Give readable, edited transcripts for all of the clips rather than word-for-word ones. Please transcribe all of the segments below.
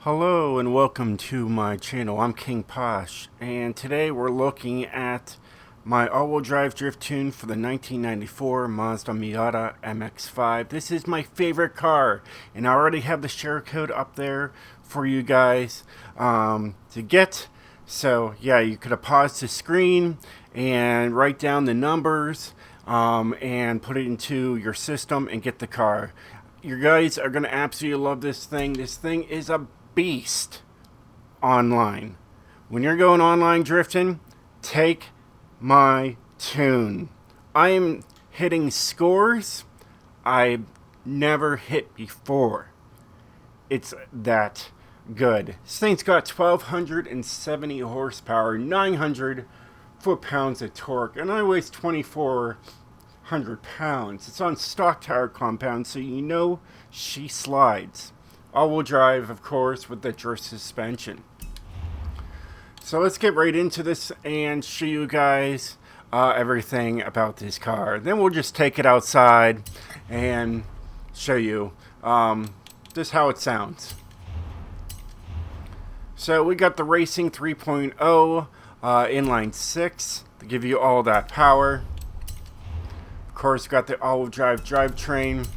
Hello and welcome to my channel. I'm King Posh, and today we're looking at my all-wheel drive drift tune for the 1994 Mazda Miata MX-5. This is my favorite car, and I already have the share code up there for you guys to get. So yeah, you could have paused the screen and write down the numbers and put it into your system and get the car. You guys are going to absolutely love this thing. This thing is a beast online. When you're going online drifting, take my tune. I am hitting scores I've never hit before. It's that good. This thing's got 1,270 horsepower, 900 foot-pounds of torque, and I weigh 2,400 pounds. It's on stock tire compound, so you know she slides. All-wheel drive, of course, with the drift suspension. So let's get right into this and show you guys everything about this car. Then we'll just take it outside and show you just how it sounds. So we got the Racing 3.0 inline 6 to give you all that power. Of course, got the all-wheel drive drivetrain.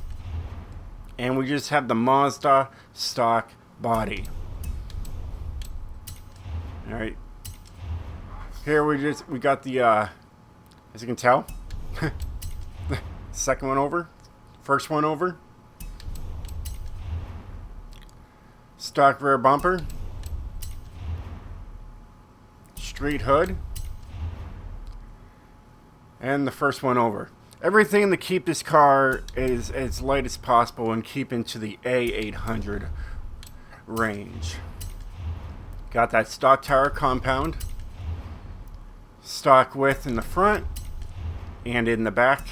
And we just have the Mazda stock body. All right. Here we got the as you can tell, second one over, first one over. Stock rear bumper, street hood, and the first one over. Everything to keep this car as light as possible and keep into the A800 range. Got that stock tire compound, stock width in the front and in the back.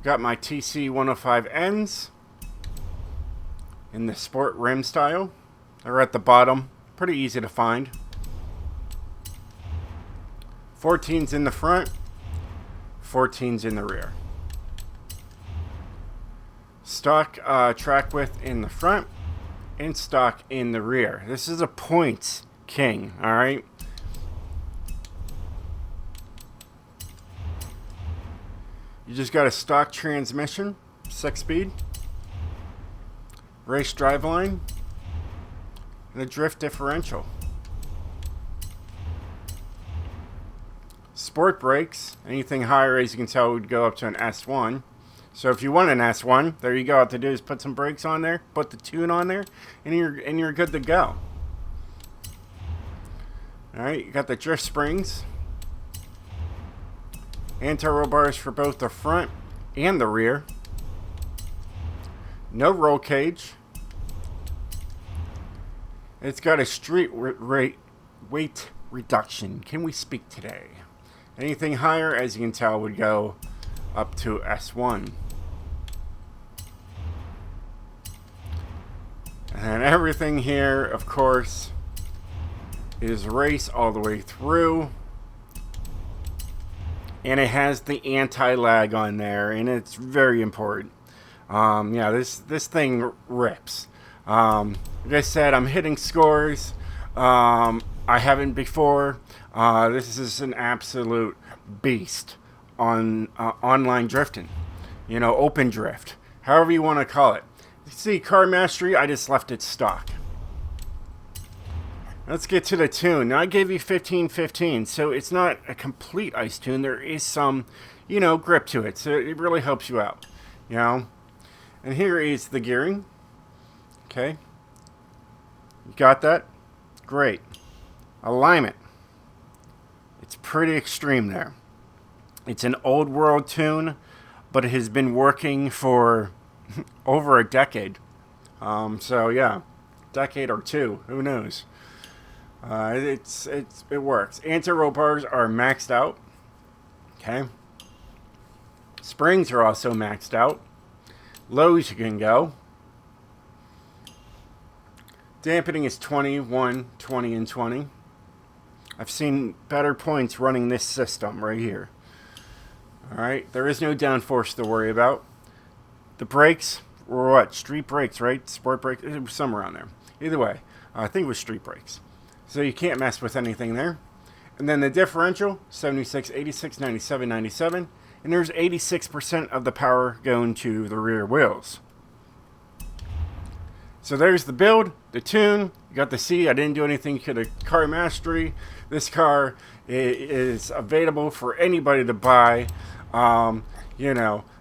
Got my TC 105 ends in the sport rim style. They're at the bottom, pretty easy to find. 14's in the front, 14's in the rear. Stock track width in the front and stock in the rear. This is a points king, all right? You just got a stock transmission, 6-speed, race driveline, and a drift differential. Sport brakes, anything higher, as you can tell, would go up to an S1. So if you want an S1, there you go. All you have to do is put some brakes on there, put the tune on there, and you're good to go. All right, you got the drift springs, anti-roll bars for both the front and the rear. No roll cage. It's got a street weight reduction. Can we speak today? Anything higher, as you can tell, would go up to S1. And everything here, of course, is race all the way through. And it has the anti-lag on there, and it's very important. Yeah, this thing rips. Like I said, I'm hitting scores I haven't before. This is an absolute beast on online drifting. You know, open drift, however you want to call it. You see, Car Mastery, I just left it stock. Let's get to the tune. Now, I gave you 15-15, so it's not a complete ice tune. There is some, you know, grip to it, so it really helps you out, you know. And here is the gearing. Okay. You got that? Great. Alignment. It's pretty extreme there. It's an old world tune, but it has been working for over a decade. So yeah, decade or two, who knows? It works. Anti-roll bars are maxed out. Okay. Springs are also maxed out. Lows you can go. Dampening is 21, 20, and 20. I've seen better points running this system right here. Alright, there is no downforce to worry about. The brakes, or what? Street brakes, right? Sport brakes, it was somewhere around there. Either way, I think it was street brakes. So you can't mess with anything there. And then the differential, 76, 86, 97, 97. And there's 86% of the power going to the rear wheels. So there's the build, the tune. You got to see I didn't do anything to the car mastery. This car is available for anybody to buy.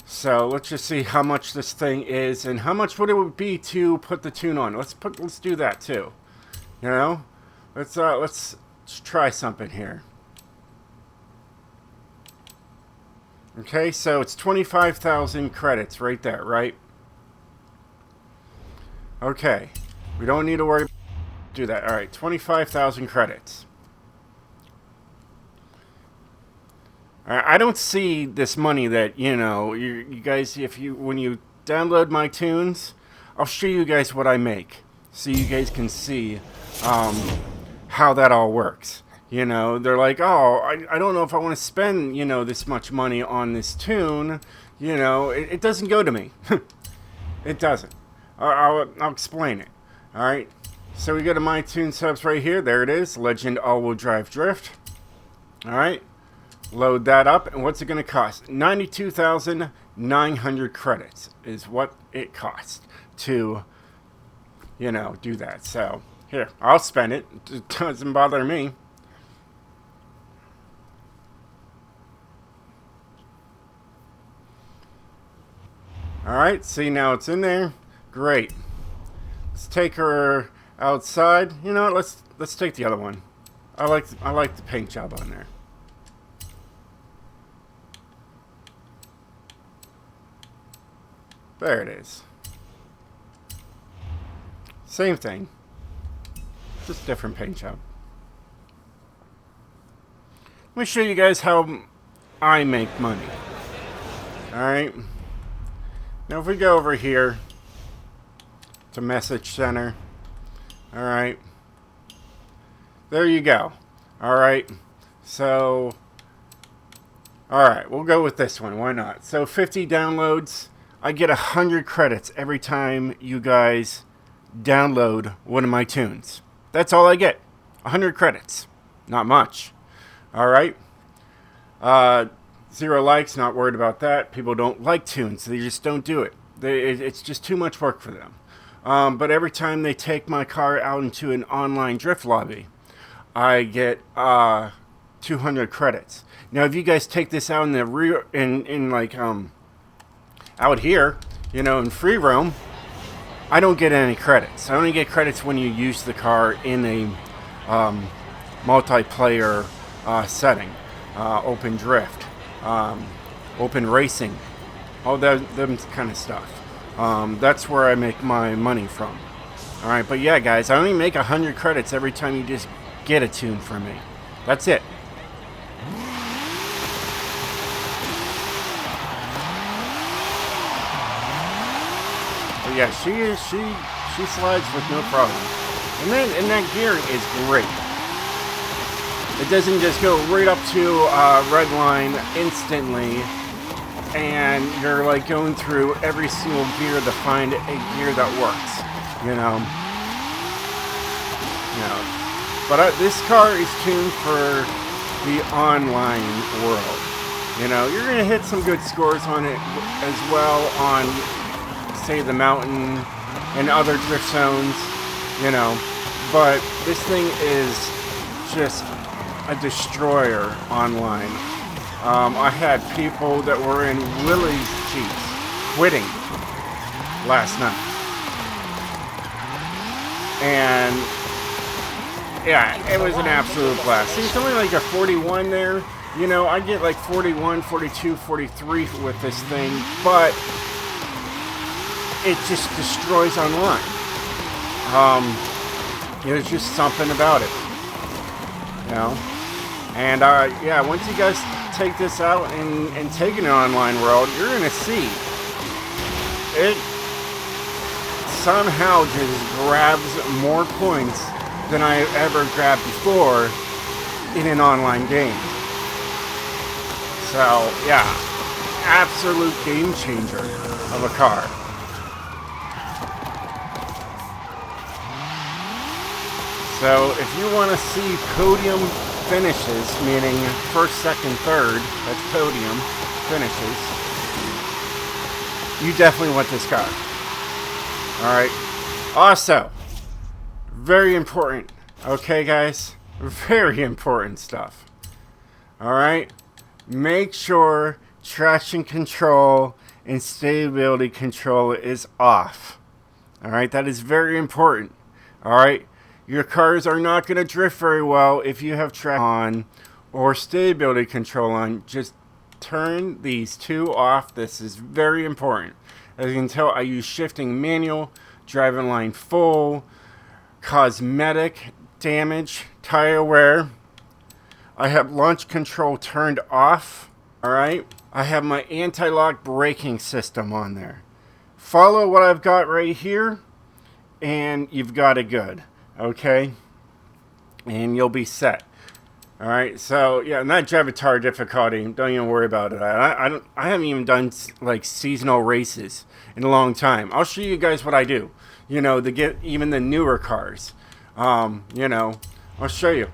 So let's just see how much this thing is and how much would it would be to put the tune on. Let's do that too. Let's try something here. Okay, so it's 25,000 credits right there, right? Okay, we don't need to worry. Do that. All right, 25,000 credits. All right, I don't see this money that you guys. When you download my tunes, I'll show you guys what I make, so you guys can see how that all works. They're like, oh, I don't know if I want to spend this much money on this tune. It doesn't go to me. It doesn't. I'll explain it. All right. So we go to my tune subs right here. There it is. Legend all-wheel drive drift. All right. Load that up. And what's it going to cost? 92,900 credits is what it costs to, do that. So here, I'll spend it. It doesn't bother me. All right. See, now it's in there. Great. Let's take her outside. You know what? Let's take the other one. I like the paint job on there. There it is. Same thing. Just different paint job. Let me show you guys how I make money. Alright. Now if we go over here to message center. Alright. There you go. Alright. So alright, we'll go with this one. Why not? So 50 downloads. I get 100 credits every time you guys download one of my tunes. That's all I get. 100 credits. Not much. Alright. 0 likes, not worried about that. People don't like tunes. They just don't do it. It's just too much work for them. But every time they take my car out into an online drift lobby, I get 200 credits. Now, if you guys take this out in the rear, out here, in free roam, I don't get any credits. I only get credits when you use the car in a multiplayer setting, open drift, open racing, all them kind of stuff. That's where I make my money from. All right, but yeah, guys, I only make 100 credits every time you just get a tune from me. That's it. But yeah, she slides with no problem. And that gear is great. It doesn't just go right up to red line instantly, and you're like going through every single gear to find a gear that works. But this car is tuned for the online world. You're gonna hit some good scores on it as well on, say, the mountain and other drift zones, but this thing is just a destroyer online. I had people that were in Willie's Jeeps quitting last night. And yeah, it was an absolute blast. See, it's only like a 41 there. I get like 41, 42, 43 with this thing, but it just destroys online. There's just something about it. And yeah, once you guys take this out and take it in an online world, you're gonna see it somehow just grabs more points than I ever grabbed before in an online game. So yeah, absolute game changer of a car. So if you want to see podium finishes, meaning first, second, third, that's podium finishes, you definitely want this car. Alright. Also, very important. Okay, guys? Very important stuff. Alright? Make sure traction control and stability control is off. Alright? That is very important. Alright? Your cars are not going to drift very well if you have traction on or stability control on. Just turn these two off. This is very important. As you can tell, I use shifting manual, driving line full, cosmetic damage, tire wear. I have launch control turned off. Alright. I have my anti-lock braking system on there. Follow what I've got right here, and you've got it good. Okay? And you'll be set. Alright, so yeah, not Avatar difficulty. Don't even worry about it. I haven't even done like seasonal races in a long time. I'll show you guys what I do. You know, to get even the newer cars. You know, I'll show you.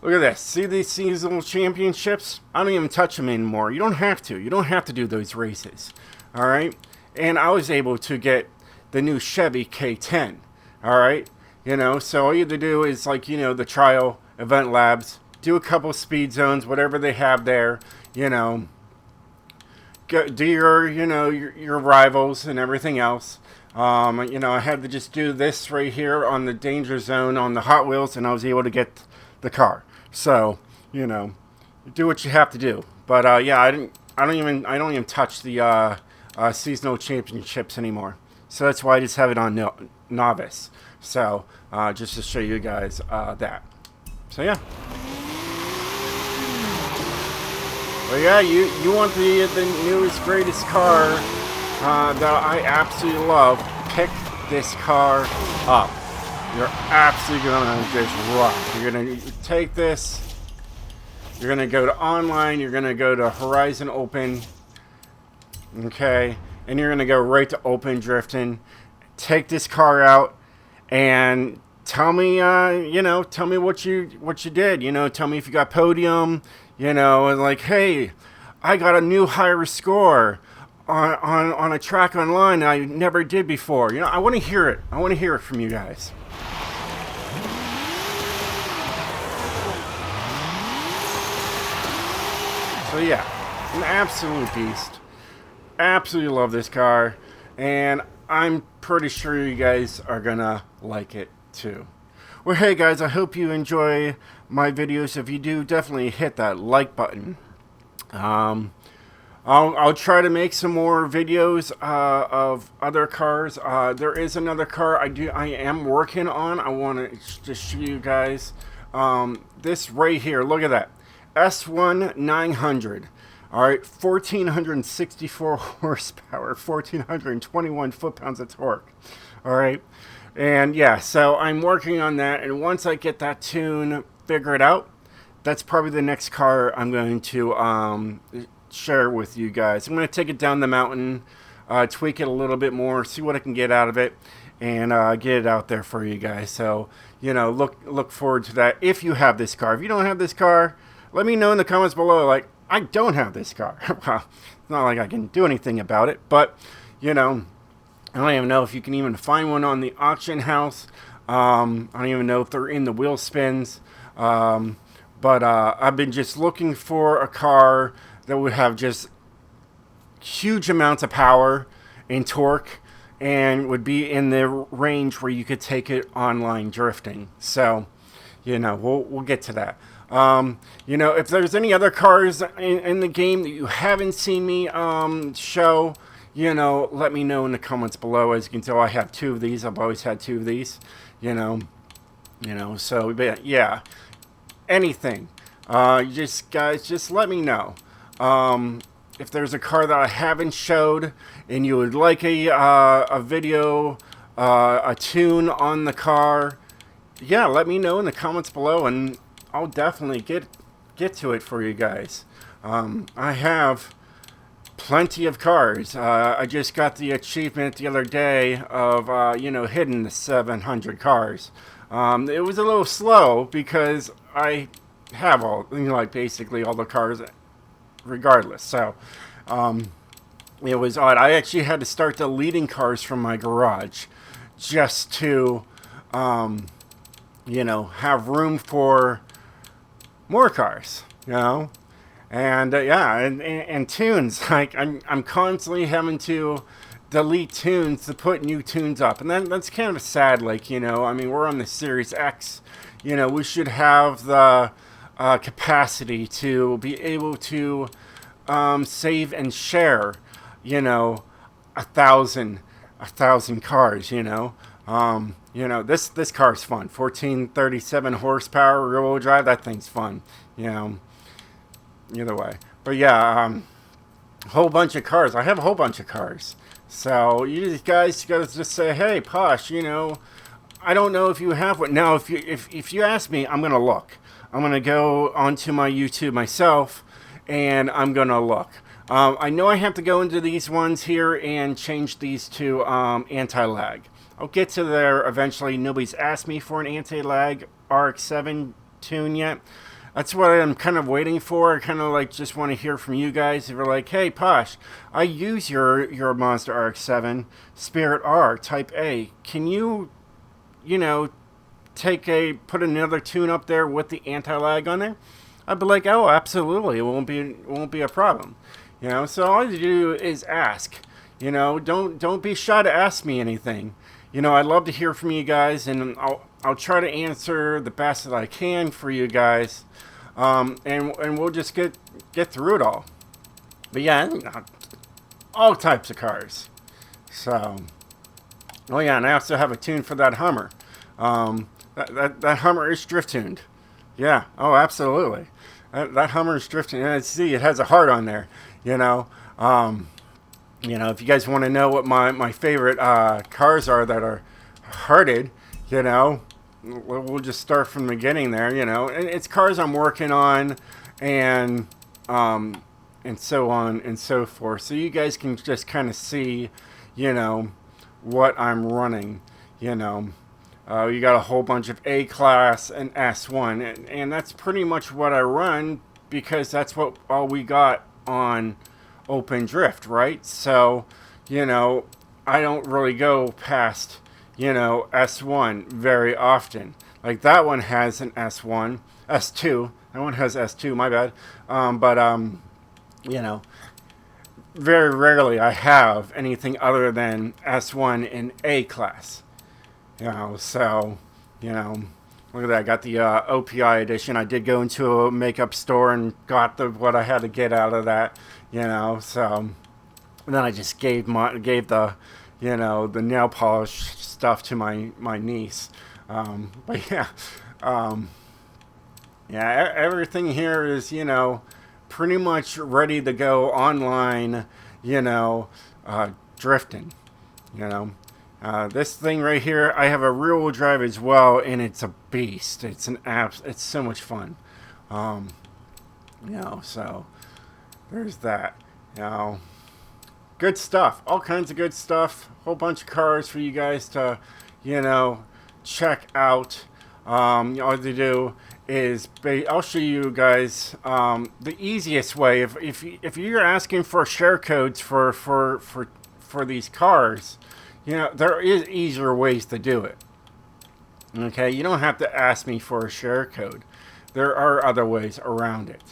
Look at this. See these seasonal championships? I don't even touch them anymore. You don't have to. You don't have to do those races. Alright? And I was able to get the new Chevy K10. Alright? You know, so all you have to do is like, you know, the trial event labs, do a couple speed zones, whatever they have there, you know, do your, you know, your rivals and everything else. You know, I had to just do this right here on the danger zone on the Hot Wheels, and I was able to get the car. So, you know, do what you have to do. But yeah, I don't even touch the seasonal championships anymore. So that's why I just have it on novice. So just to show you guys that. So yeah. Well, yeah, you want the newest, greatest car that I absolutely love. Pick this car up. You're absolutely gonna just rock. You're gonna take this. You're gonna go to online. You're gonna go to Horizon Open. Okay, and you're gonna go right to Open Drifting. Take this car out and tell me, you know, tell me what you did. You know, tell me if you got podium. You know, and like, hey, I got a new higher score on a track online I never did before. You know, I want to hear it. I want to hear it from you guys. So yeah, an absolute beast. Absolutely love this car, and I'm pretty sure you guys are gonna like it too. Well, hey guys, I hope you enjoy my videos. If you do, definitely hit that like button. I'll try to make some more videos of other cars. There is another car I am working on. I want to just show you guys this right here. Look at that, S1 900. All right, 1,464 horsepower, 1,421 foot-pounds of torque. All right, and yeah, so I'm working on that, and once I get that tune figured out, that's probably the next car I'm going to share with you guys. I'm going to take it down the mountain, tweak it a little bit more, see what I can get out of it, and get it out there for you guys. So, you know, look forward to that. If you have this car, if you don't have this car, let me know in the comments below. Like, I don't have this car. Well, it's not like I can do anything about it, but, you know, I don't even know if you can even find one on the auction house. I don't even know if they're in the wheel spins. But I've been just looking for a car that would have just huge amounts of power and torque and would be in the range where you could take it online drifting. So, you know, we'll get to that. You know, if there's any other cars in the game that you haven't seen me show, you know, let me know in the comments below. As you can tell, I have two of these. I've always had two of these, you know, so, but yeah, anything. Just let me know. If there's a car that I haven't showed and you would like a video, a tune on the car, yeah, let me know in the comments below, and I'll definitely get to it for you guys. I have plenty of cars. I just got the achievement the other day of, you know, hitting the 700 cars. It was a little slow because I have all, like basically all the cars regardless. So it was odd. I actually had to start deleting cars from my garage just to, have room for more cars, and yeah, and tunes. Like I'm constantly having to delete tunes to put new tunes up, and that's kind of sad. Like I mean, we're on the Series X. We should have the capacity to be able to save and share. A thousand cars. This car's fun. 1437 horsepower, rear-wheel drive. That thing's fun. Either way. But yeah, a whole bunch of cars. I have a whole bunch of cars. So you guys gotta just say, hey, Posh, I don't know if you have one. Now, if you ask me, I'm gonna look. I'm gonna go onto my YouTube myself, and I'm gonna look. I know I have to go into these ones here and change these to anti-lag. I'll get to there eventually. Nobody's asked me for an anti-lag RX-7 tune yet. That's what I'm kind of waiting for. I kind of like just want to hear from you guys. If you're like, hey, Posh, I use your Mazda RX-7 Spirit R Type A. Can you, put another tune up there with the anti-lag on there? I'd be like, oh, absolutely. It won't be a problem. So all you do is ask. Don't be shy to ask me anything. I'd love to hear from you guys, and I'll try to answer the best that I can for you guys, and we'll just get through it all. But yeah, all types of cars. So, oh yeah, and I also have a tune for that Hummer. That Hummer is drift tuned. Yeah. Oh, absolutely. That Hummer is drifting. And see, it has a heart on there. If you guys want to know what my favorite cars are that are hearted, we'll just start from the beginning there. And it's cars I'm working on, and so on and so forth. So you guys can just kind of see, what I'm running. You got a whole bunch of A-Class and S1, and that's pretty much what I run because that's what all we got on Open Drift, right? So, I don't really go past, S1 very often. Like that one has an S1, S2. That one has S2, my bad. Very rarely I have anything other than S1 in A-Class. So, look at that. I got the OPI edition. I did go into a makeup store and got what I had to get out of that, So, and then I just gave the, the nail polish stuff to my niece. But yeah, everything here is, pretty much ready to go online, drifting, this thing right here, I have a rear-wheel drive as well, and it's a beast. It's it's so much fun. So there's that. Good stuff. All kinds of good stuff. Whole bunch of cars for you guys to, check out. All they do is I'll show you guys the easiest way. If you're asking for share codes for these cars. There is easier ways to do it. Okay, you don't have to ask me for a share code. There are other ways around it.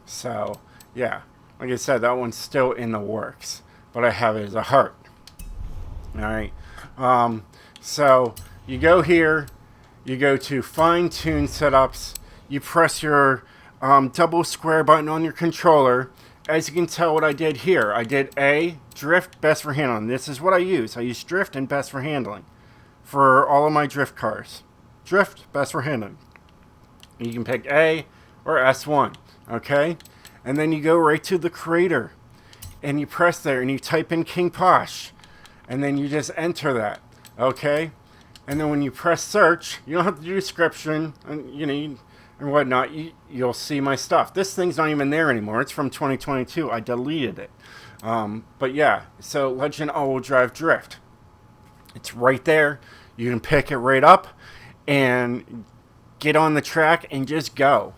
So, yeah, like I said, that one's still in the works, but I have it as a heart. All right. So you go here, you go to Fine Tune Setups, you press your double square button on your controller. As you can tell what I did here, I did A, drift, best for handling. This is what I use. I use drift and best for handling for all of my drift cars. Drift, best for handling. You can pick A or S1, okay? And then you go right to the creator, and you press there, and you type in King Posh, and then you just enter that, okay? And then when you press search, you don't have to do description, and and whatnot, you'll see my stuff. This thing's not even there anymore. It's from 2022. I deleted it. But yeah, so Legend All-Wheel Drive Drift. It's right there. You can pick it right up, and get on the track and just go.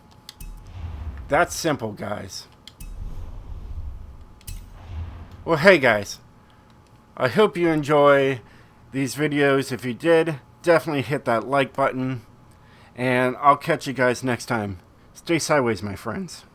That's simple, guys. Well, hey guys, I hope you enjoy these videos. If you did, definitely hit that like button, and I'll catch you guys next time. Stay sideways, my friends.